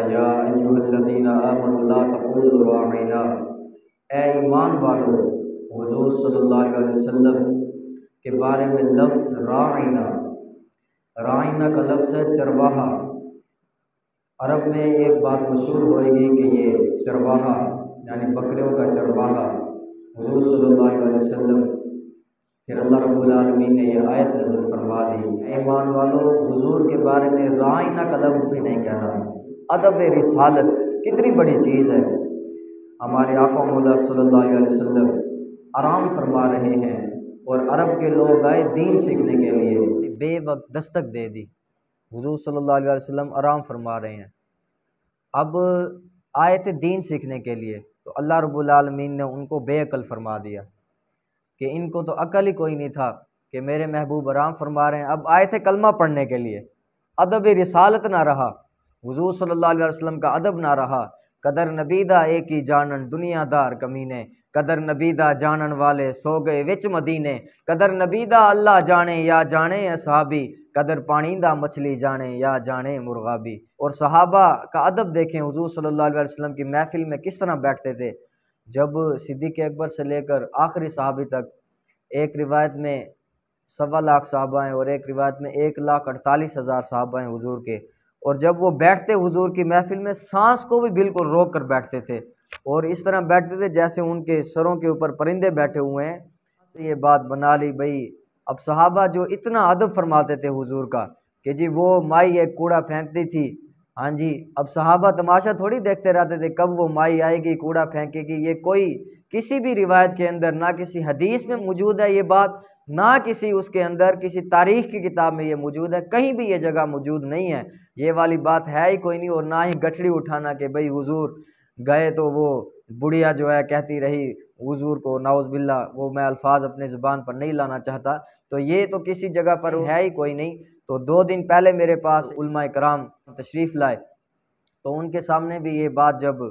या अय्युहल्लज़ीना आमनु ला तक़ूलू राइना, ए ईमान वालों, हुज़ूर सल्लल्लाहु अलैहि वसल्लम के बारे में लफ्ज़ राइना, राइना का लफ्ज़ है चरवाहा। अरब में एक बात मशहूर होएगी कि ये चरवाहा यानी बकरियों का चरवाहा हुज़ूर सल्लल्लाहु अलैहि वसल्लम। फिर अल्लाह रब्बुल आलमीन ने यह आयत नज़ल फरमा दी, ईमान वालों, हुज़ूर के बारे में राइना का लफ्ज़ भी नहीं कहना। अदब रिसालत कितनी बड़ी चीज़ है। हमारे आका मौला सल्लल्लाहु अलैहि वसल्लम आराम फरमा रहे हैं और अरब के लोग आए दीन सीखने के लिए, बेवक्त दस्तक दे दी। हुज़ूर सल्लल्लाहु अलैहि वसल्लम आराम फरमा रहे हैं, अब आए थे दीन सीखने के लिए, तो अल्लाह रब्बुल आलमीन ने उनको बेअक्ल फरमा दिया कि इनको तो अकल ही कोई नहीं था कि मेरे महबूब आराम फरमा रहे हैं, अब आए थे कलमा पढ़ने के लिए। अदब रिसालत ना रहा, हुज़ूर सल्लल्लाहु अलैहि वसल्लम का अदब ना रहा। कदर नबीदा एक ही जानन दुनियादार कमीने, कदर नबीदा जानन वाले सो गए विच मदीने। कदर नबीदा अल्लाह जाने या जाने असहाबी, कदर पानीदा मछली जाने या जाने मुर्गाबी। और सहाबा का अदब देखें, हुज़ूर सल्लल्लाहु अलैहि वसल्लम की महफिल में किस तरह बैठते थे। जब सिद्दीक़ अकबर से लेकर आखिरी सहाबी तक, एक रिवायत में 1.25 लाख सहाबा हैं और एक रिवायत में 1,48,000 सहाबा हैं हुज़ूर के। और जब वो बैठते हुज़ूर की महफिल में, सांस को भी बिल्कुल रोक कर बैठते थे और इस तरह बैठते थे जैसे उनके सरों के ऊपर परिंदे बैठे हुए हैं। तो ये बात बना ली भाई, अब सहाबा जो इतना अदब फरमाते थे हुज़ूर का कि जी वो माई एक कूड़ा फेंकती थी, हाँ जी, अब सहाबा तमाशा थोड़ी देखते रहते थे कब वो माई आएगी कूड़ा फेंकेगी। ये कोई किसी भी रिवायत के अंदर, ना किसी हदीस में मौजूद है ये बात, ना किसी उसके अंदर किसी तारीख़ की किताब में ये मौजूद है, कहीं भी ये जगह मौजूद नहीं है। ये वाली बात है ही कोई नहीं। और ना ही गठड़ी उठाना कि भाई हुज़ूर गए तो वो बुढ़िया जो है कहती रही हुज़ूर को, नाउज़ बिल्ला, वो मैं अल्फाज अपने ज़ुबान पर नहीं लाना चाहता, तो ये तो किसी जगह पर है ही कोई नहीं। तो 2 दिन पहले मेरे पास उलमाए कराम तशरीफ़ लाए, तो उनके सामने भी ये बात जब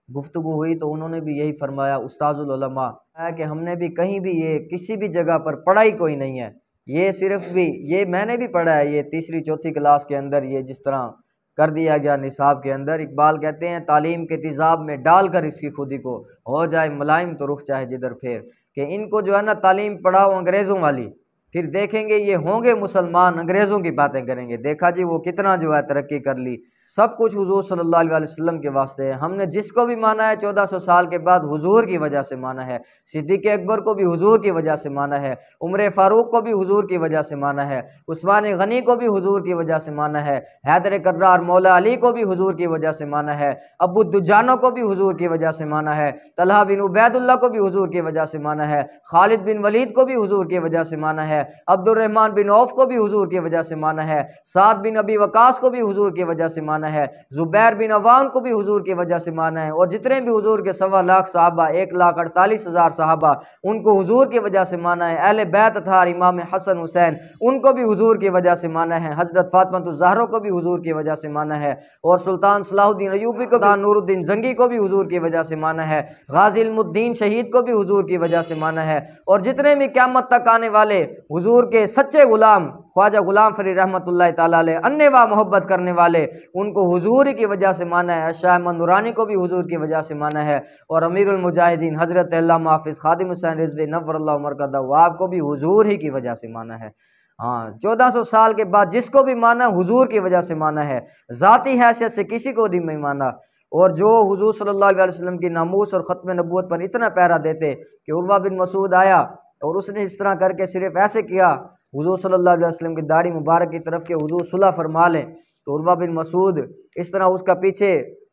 गुफ्तगू हुई तो उन्होंने भी यही फरमाया, उस्ताजुल उलमा है कि हमने भी कहीं भी ये किसी भी जगह पर पढ़ा ही कोई नहीं है। ये सिर्फ भी ये मैंने भी पढ़ा है, ये 3री 4थी क्लास के अंदर ये जिस तरह कर दिया गया निसाब के अंदर। इकबाल कहते हैं, तालीम के तेज़ाब में डाल कर इसकी खुदी को हो जाए मुलायम तो रुख चाहे जिधर फेर। कि इनको जो है ना तालीम पढ़ाओ अंग्रेज़ों वाली, फिर देखेंगे ये होंगे मुसलमान, अंग्रेज़ों की बातें करेंगे। देखा जी वो कितना जो है तरक्की कर ली। सब कुछ हुज़ूर सल्लल्लाहु अलैहि वसल्लम के वास्ते है। हमने जिसको भी माना है 1400 साल के बाद हुज़ूर की वजह से माना है। सिद्दीक़ अकबर को भी हुज़ूर की वजह से माना है, उमर फ़ारूक को भी हुज़ूर की वजह से माना है, उस्मान गनी को भी हुज़ूर की वजह से माना है, हैदर कर्रार मौला अली को भी हुज़ूर की वजह से माना है, अबू दुजानो को भी हुज़ूर की वजह से माना है, तलहा बिन उबैदुल्लाह को भी हुज़ूर की वजह से माना है, खालिद बिन वलीद को भी हुज़ूर की वजह से माना है, अब्दुर्रहमान बिन औफ को भी हुज़ूर की वजह से माना है, साद बिन अबी वकास को भी हुज़ूर की वजह से माना है, ज़ुबैर बिन अवाम को भी हुज़ूर की वजह से माना है। और जितने भी हुज़ूर के 1.25 लाख सहाबा, 1,48,000 सहाबा, उनको हुज़ूर की वजह से माना है। अहले बैत था इमाम हसन हुसैन, उनको भी हुज़ूर की वजह से माना है। हज़रत फातिमा ज़हरा को भी हुज़ूर की वजह से माना है। और सुल्तान सलाहुद्दीन अय्यूबी को, नूरुद्दीन जंगी को भी हुज़ूर की वजह से माना है। गाज़ी इल्मुद्दीन शहीद को भी हुज़ूर की वजह से माना है। और जितने भी क़यामत तक आने वाले हुज़ूर के सच्चे गुलाम, ख्वाजा गुलाम फरीद रहमतुल्लाह ताला अलैह, अन्नेवा मोहब्बत करने वाले, उनको हुज़ूर की वजह से माना है। शाह अहमद नूरानी को भी हुज़ूर की वजह से माना है। और अमीरुल मुजाहिदीन हज़रत अल्लामा हाफ़िज़ खादिम हुसैन रिज़वी नव्वरल्लाहु मरकज़हु वहाब को भी हुज़ूर ही की वजह से माना है। हाँ, 1400 साल के बाद जिसको भी माना हुज़ूर की वजह से माना है, ज़ाती हैसियत से किसी को नहीं माना। और जो हुज़ूर सल्लल्लाहु अलैहि वसल्लम की नामूस और ख़त्म नबूवत पर इतना पहरा देते कि उर्वा बिन मसूद आया और उसने इस तरह करके सिर्फ ऐसे किया हुज़ूर सल्लल्लाहु अलैहि वसल्लम की दाढ़ी मुबारक की तरफ के हुज़ूर सुलह फरमा लें, तो उर्वा बिन मसूद इस तरह उसका पीछे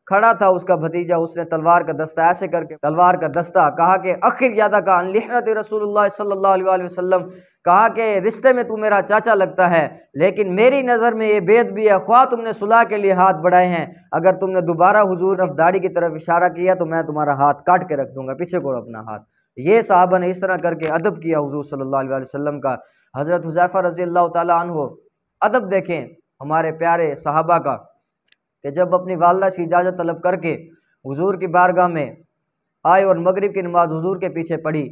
खड़ा था उसका भतीजा, उसने तलवार का दस्ता ऐसे करके तलवार का दस्ता कहा कि आखिर यादा का लिहत रसूलुल्लाह सल्लल्लाहु अलैहि वसल्लम, कहा कि रिश्ते में तू मेरा चाचा लगता है लेकिन मेरी नज़र में ये बेद भी है। ख्वाह तुमने सुलह के लिए हाथ बढ़ाए हैं, अगर तुमने दोबारा हुजूर दाढ़ी की तरफ इशारा किया तो मैं तुम्हारा हाथ काट के रख दूंगा, पीछे को अपना हाथ। ये साहबा ने इस तरह करके अदब किया हुजूर सल्लल्लाहु अलैहि वसल्लम का। हज़रत हुज़ैफा रज़ियल्लाहु ताला अन्हु, अदब देखें हमारे प्यारे साहबा का, कि जब अपनी वालदा से इजाज़त तलब करके हुजूर की बारगाह में आए और मगरिब की नमाज हुजूर के पीछे पढ़ी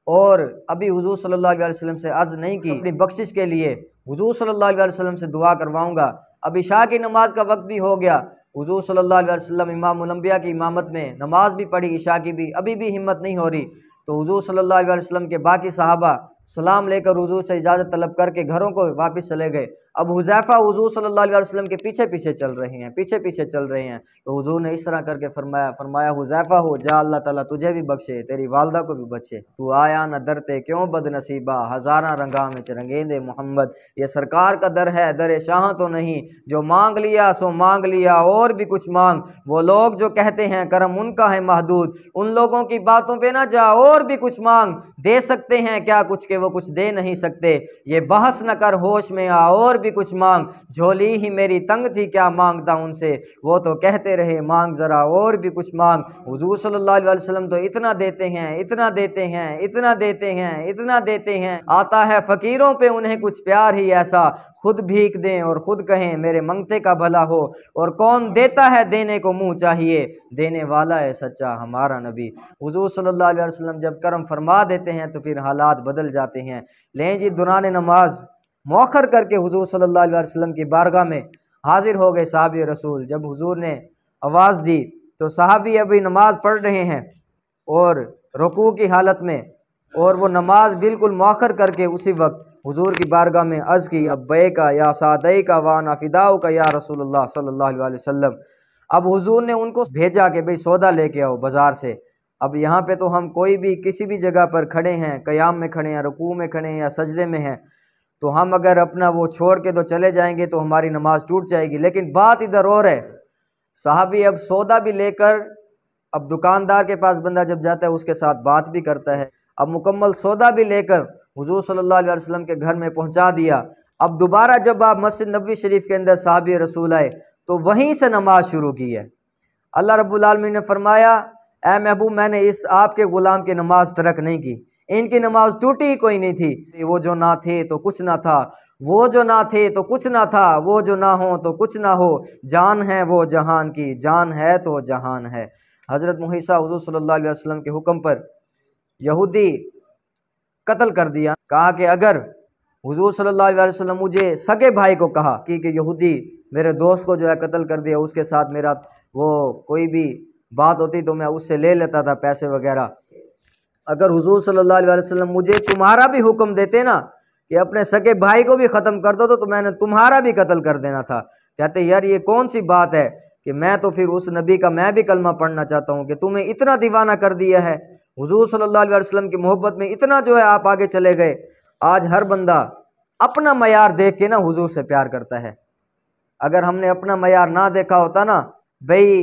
और अभी हुजूर सल्लल्लाहु अलैहि वसल्लम से अर्ज़ नहीं की अपनी बख्शिश के लिए, हुजूर सल्लल्लाहु अलैहि वसल्लम से दुआ करवाऊंगा। अब इशा की नमाज का वक्त भी हो गया, हुजूर सल्लल्लाहु अलैहि वसल्लम इमामुल अंबिया की इमामत में नमाज भी पढ़ी, इशा की भी, अभी भी हिम्मत नहीं हो रही। तो हुजूर सल्लल्लाहु अलैहि वसल्लम के बाकी सहाबा सलाम लेकर हुजूर से इजाज़त तलब करके घरों को वापस चले गए। अब हुज़ैफ़ा हुजूर सल्लल्लाहु अलैहि वसल्लम के पीछे पीछे चल रहे हैं, पीछे पीछे चल रहे हैं। तो हुजूर ने इस तरह करके फरमाया हुज़ैफ़ा हो जा, अल्लाह ताला तुझे भी बख्शे, तेरी वालदा को भी बख्शे। तू आया न दरते क्यों बदनसीबा, हज़ारा रंगा में चरंगेंदे मोहम्मद। ये सरकार का दर है, दर शाह तो नहीं, जो मांग लिया सो मांग लिया और भी कुछ मांग। वो लोग जो कहते हैं करम उनका है महदूद, उन लोगों की बातों पे ना जा, और भी कुछ मांग। दे सकते हैं क्या कुछ के वो कुछ दे नहीं सकते, ये बहस न कर होश में आ, और भी कुछ मांग। झोली ही मेरी तंग थी क्या मांगता उनसे, वो तो कहते रहे मांग जरा और भी कुछ मांग। हुजूर सल्लल्लाहु अलैहि वसल्लम तो इतना देते हैं, इतना देते हैं, इतना देते हैं, इतना देते हैं। आता है फकीरों पे उन्हें कुछ प्यार ही ऐसा, खुद भीख दें और खुद कहें मेरे मंगते का भला हो। और कौन देता है देने को मुंह चाहिए, देने वाला है सच्चा हमारा नबी। हुजूर सल्लल्लाहु अलैहि वसल्लम जब करम फरमा देते हैं तो फिर हालात बदल जाते हैं। लें जी, दौरान नमाज मौखर करके हुजूर सल्लल्लाहु अलैहि वसल्लम की बारगाह में हाजिर हो गए साहबी रसूल। जब हुजूर ने आवाज़ दी तो साहबी अभी नमाज पढ़ रहे हैं और रुकू की हालत में, और वो नमाज बिल्कुल मौखर करके उसी वक्त हुजूर की बारगाह में अर्ज़ की, अब्बे का या सादई का वाना फ़िदाऊ का या रसूलुल्लाह सल्लल्लाहु अलैहि वसल्लम। अब हुजूर ने उनको भेजा कि भाई सौदा लेके आओ बाज़ार से। अब यहाँ पे तो हम कोई भी किसी भी जगह पर खड़े हैं, क़याम में खड़े हैं, रुकू में खड़े हैं या सजदे में हैं, तो हम अगर अपना वो छोड़ के तो चले जाएंगे तो हमारी नमाज टूट जाएगी। लेकिन बात इधर और है, साहबी अब सौदा भी लेकर, अब दुकानदार के पास बंदा जब जाता है उसके साथ बात भी करता है, अब मुकम्मल सौदा भी लेकर हुजूर सल्लल्लाहु अलैहि वसल्लम के घर में पहुंचा दिया। अब दोबारा जब आप मस्जिद नबवी शरीफ के अंदर साहबी रसूल आए तो वहीं से नमाज शुरू की है। अल्लाह रब्बुल आलमीन ने फरमाया, ए महबूब मैंने इस आपके ग़ुलाम की नमाज तरक नहीं की, इनकी नमाज टूटी ही कोई नहीं थी। वो जो ना थे तो कुछ ना था, वो जो ना थे तो कुछ ना था, वो जो ना हो तो कुछ ना हो, जान है वो जहान की, जान है तो जहान है। हज़रत मुईसा हुजूर सल्लल्लाहु अलैहि वसल्लम के हुक्म पर यहूदी कत्ल कर दिया। कहा कि अगर हुजूर सल्लल्लाहु अलैहि वसल्लम मुझे सगे भाई को कहा कि यहूदी मेरे दोस्त को जो है कत्ल कर दिया, उसके साथ मेरा वो कोई भी बात होती तो मैं उससे ले लेता था पैसे वगैरह। अगर हुजूर सल्लल्लाहु अलैहि वसल्लम मुझे तुम्हारा भी हुक्म देते ना कि अपने सगे भाई को भी ख़त्म कर दो, तो मैंने तुम्हारा भी कत्ल कर देना था। कहते यार ये कौन सी बात है कि मैं तो फिर उस नबी का मैं भी कलमा पढ़ना चाहता हूँ कि तुम्हें इतना दीवाना कर दिया है। हुजूर सल्लल्लाहु अलैहि वसल्लम की मोहब्बत में इतना जो है आप आगे चले गए। आज हर बंदा अपना मयार देख के ना हुजूर से प्यार करता है। अगर हमने अपना मयार ना देखा होता ना, भाई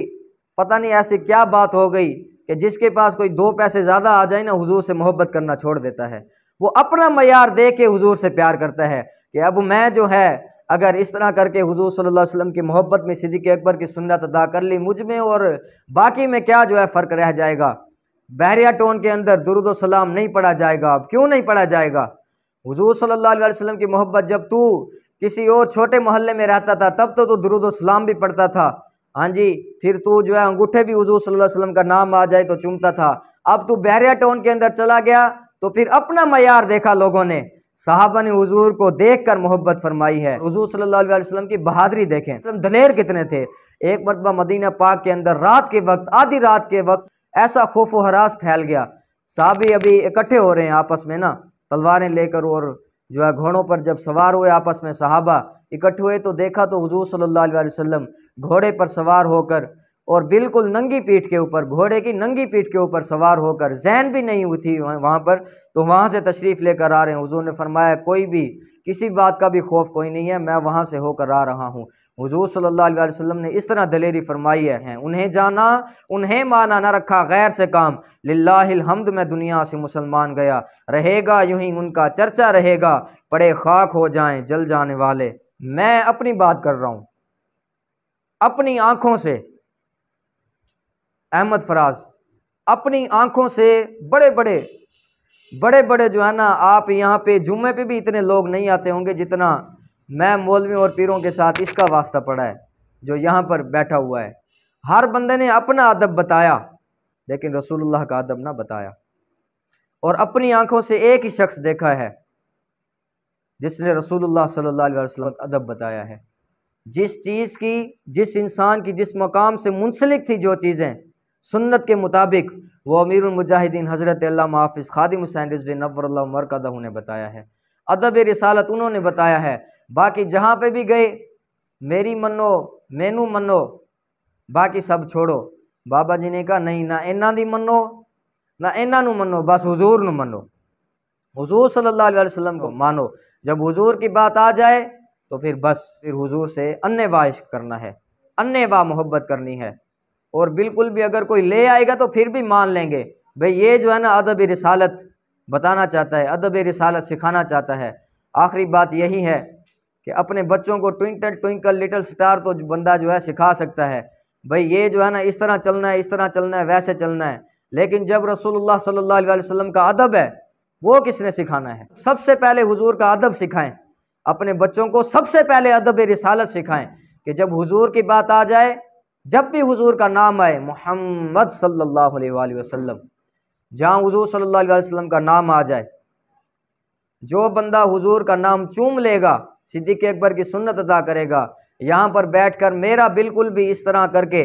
पता नहीं ऐसी क्या बात हो गई कि जिसके पास कोई 2 पैसे ज़्यादा आ जाए ना हुजूर से मोहब्बत करना छोड़ देता है। वो अपना मयार देख के हुजूर से प्यार करता है कि अब मैं जो है अगर इस तरह करके हुजूर सल्लल्लाहु अलैहि वसल्लम की मोहब्बत में सिद्दीक़ अकबर की सुन्नत अदा कर ली, मुझ में और बाकी में क्या जो है फ़र्क रह जाएगा। बहरिया टोन के अंदर दुरूद व सलाम नहीं पढ़ा जाएगा। अब क्यों नहीं पढ़ा जाएगा? हुजूर सल्लल्लाहु अलैहि वसल्लम की मोहब्बत, जब तू किसी और छोटे मोहल्ले में रहता था तब तो तू दुरूद व सलाम भी पढ़ता था, हाँ जी, फिर तू जो है अंगूठे भी हुजूर सल्लल्लाहु अलैहि वसल्लम का नाम आ जाए तो चूमता था। अब तू बहरिया टोन के अंदर चला गया तो फिर अपना मयार देखा लोगों ने, साहबा ने हुजूर को देखकर मोहब्बत फरमाई है। हुजूर सल्लल्लाहु अलैहि वसल्लम की बहादुरी देखें, दलेर कितने थे। एक मरतबा मदीना पाक के अंदर रात के वक्त, आधी रात के वक्त ऐसा खौफ व हरास फैल गया, साहबी अभी इकट्ठे हो रहे हैं आपस में ना तलवारें लेकर, और जो है घोड़ों पर जब सवार हुए आपस में सहाबा इकट्ठे हुए तो देखा तो हुजूर सल्लल्लाहु अलैहि वसल्लम घोड़े पर सवार होकर और बिल्कुल नंगी पीठ के ऊपर, घोड़े की नंगी पीठ के ऊपर सवार होकर, जैन भी नहीं हुई थी वहाँ पर, तो वहाँ से तशरीफ़ लेकर आ रहे हैं। हुजूर ने फरमाया कोई भी किसी बात का भी खौफ कोई नहीं है, मैं वहाँ से होकर आ रहा हूँ। हुजूर सल्लल्लाहु अलैहि वसल्लम ने इस तरह दलेरी फरमाई है, उन्हें जाना उन्हें माना, न रखा गैर से काम, लिल्लाहिल हम्द मैं दुनिया से मुसलमान गया, रहेगा यूं ही उनका चर्चा रहेगा, पड़े खाक हो जाएं जल जाने वाले। मैं अपनी बात कर रहा हूँ, अपनी आँखों से, अहमद फराज अपनी आँखों से बड़े बड़े जो है ना, आप यहाँ पे जुम्मे पे भी इतने लोग नहीं आते होंगे जितना मैं मौलवियों और पीरों के साथ इसका वास्ता पड़ा है जो यहाँ पर बैठा हुआ है। हर बंदे ने अपना अदब बताया लेकिन रसूलुल्लाह का अदब ना बताया। और अपनी आंखों से एक ही शख्स देखा है जिसने रसूलुल्लाह सल्लल्लाहु अलैहि वसल्लम अदब बताया है, जिस चीज़ की, जिस इंसान की जिस मकाम से मुंसलिक थी जो चीज़ें सुन्नत के मुताबिक, वो अमीरुल मुजाहिदीन हज़रत अल्लामा हाफ़िज़ ख़ादिम हुसैन रिज़वी नव्वरल्लाहु मरक़दहू ने बताया है। अदब रिसालत उन्होंने बताया है। बाकी जहाँ पे भी गए मेरी मनो मैनू मनो, बाकी सब छोड़ो। बाबा जी ने कहा नहीं, ना इन्हां दी मनो ना इन्हां नू मनो, बस हुजूर नू मनो, हुजूर सल्लल्लाहु अलैहि वसल्लम को मानो। जब हुजूर की बात आ जाए तो फिर बस, फिर हुजूर से अन्नेवा इश्क करना है, अन्नेवा मोहब्बत करनी है। और बिल्कुल भी अगर कोई ले आएगा तो फिर भी मान लेंगे भाई ये जो है ना अदब रिसालत बताना चाहता है, अदब रिसालत सिखाना चाहता है। आखिरी बात यही है कि अपने बच्चों को ट्विंकल ट्विंकल लिटिल स्टार तो बंदा जो है सिखा सकता है, भाई ये जो है ना इस तरह चलना है, इस तरह चलना है, वैसे चलना है। लेकिन जब रसूलुल्लाह सल्लल्लाहु अलैहि वसल्लम का अदब है वो किसने सिखाना है? सबसे पहले हुजूर का अदब सिखाएं अपने बच्चों को, सबसे पहले अदब रिसालत सिखाएं कि जब हुजूर की बात आ जाए, जब भी हुजूर का नाम आए मोहम्मद सल्लल्लाहु अलैहि वसल्लम, जहाँ हुजूर सल्लल्लाहु अलैहि वसल्लम का नाम आ जाए, जो बंदा हुजूर का नाम चूम लेगा, सिद्दीक़ अकबर की सुन्नत अदा करेगा, यहाँ पर बैठकर मेरा बिल्कुल भी इस तरह करके,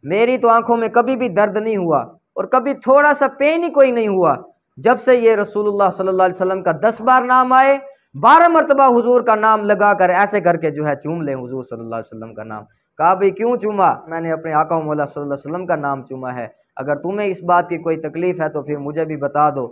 मेरी तो आंखों में कभी भी दर्द नहीं हुआ और कभी थोड़ा सा पेन ही कोई नहीं हुआ। जब से ये रसूलुल्लाह सल्लल्लाहु अलैहि वसल्लम का 10 बार नाम आए, 12 मरतबा हुजूर का नाम लगाकर ऐसे करके जो है चूम लें हुजूर सल्लल्लाहु अलैहि वसल्लम का नाम। कहा भाई क्यों चूमा? मैंने अपने आका मौला सल्लल्लाहु अलैहि वसल्लम का नाम चूमा है। अगर तुम्हें इस बात की कोई तकलीफ़ है तो फिर मुझे भी बता दो।